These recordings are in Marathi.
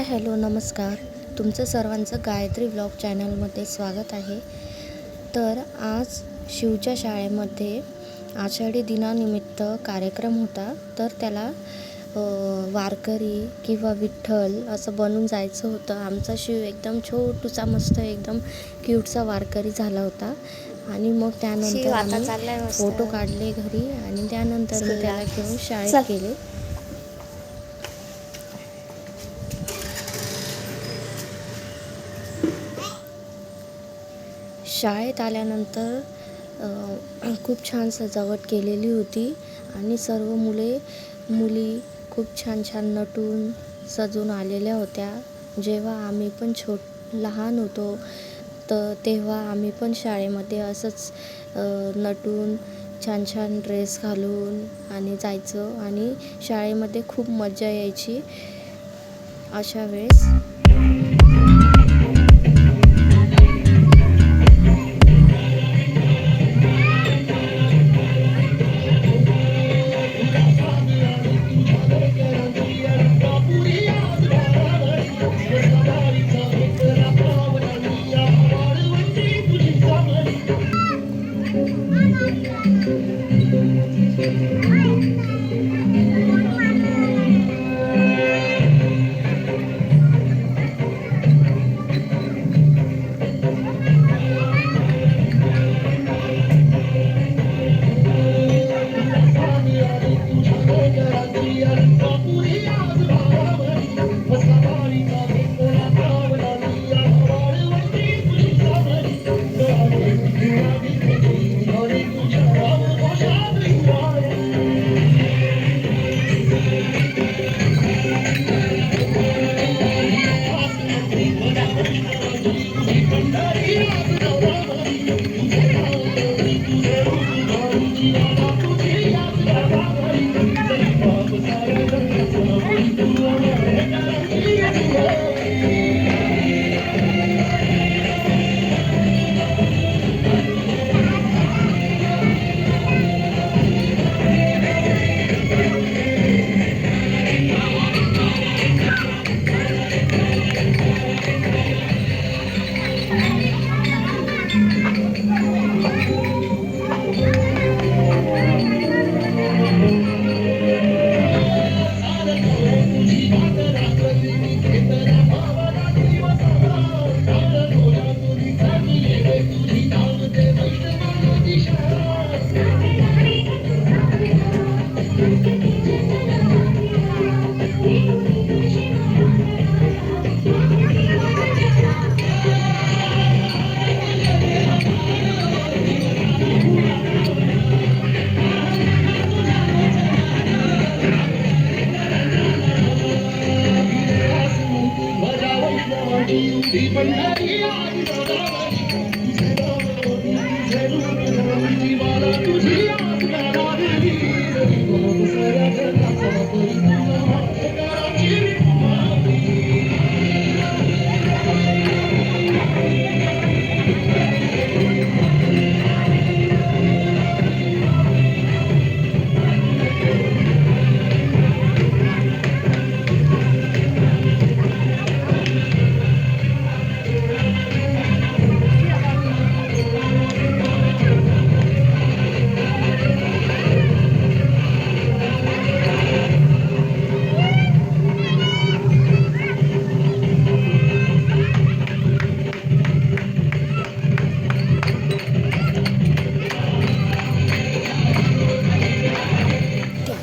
हाय हॅलो नमस्कार. तुमचं सर्वांचं गायत्री व्लॉग चॅनलमध्ये स्वागत आहे. तर आज शिवच्या शाळेमध्ये आषाढी दिनानिमित्त कार्यक्रम होता. तर त्याला वारकरी किंवा विठ्ठल असं बनून जायचं होतं. आमचा शिव एकदम छोटूसा मस्त एकदम क्यूटचा वारकरी झाला होता. आणि मग त्यानंतर आम्ही फोटो काढले घरी आणि त्यानंतर मी त्याला घेऊन शाळेत गेले. शाळेत आल्यानंतर खूप छान सजावट केलेली होती आणि सर्व मुली खूप छान छान नटून सजून आलेल्या होत्या. जेव्हा आम्ही पण लहान होतो तर तेव्हा आम्ही पण शाळेमध्ये असंच नटून छान छान ड्रेस घालून आणि जायचं आणि शाळेमध्ये खूप मजा यायची. अशा वेळेस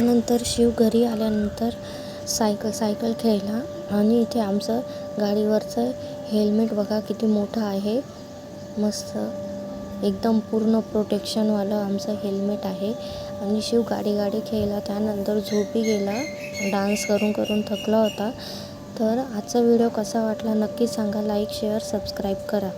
नंतर शिव घरी आल्यानंतर सायकल खेळला आणि इथे आमचं गाडीवरचं हेल्मेट बघा किती मोठं आहे. मस्त एकदम पूर्ण प्रोटेक्शनवालं आमचं हेल्मेट आहे. आणि शिव गाडी खेळला. त्यानंतर झोपी गेला. डान्स करून थकला होता. तर आजचा व्हिडिओ कसा वाटला नक्की सांगा. लाईक शेअर सबस्क्राईब करा.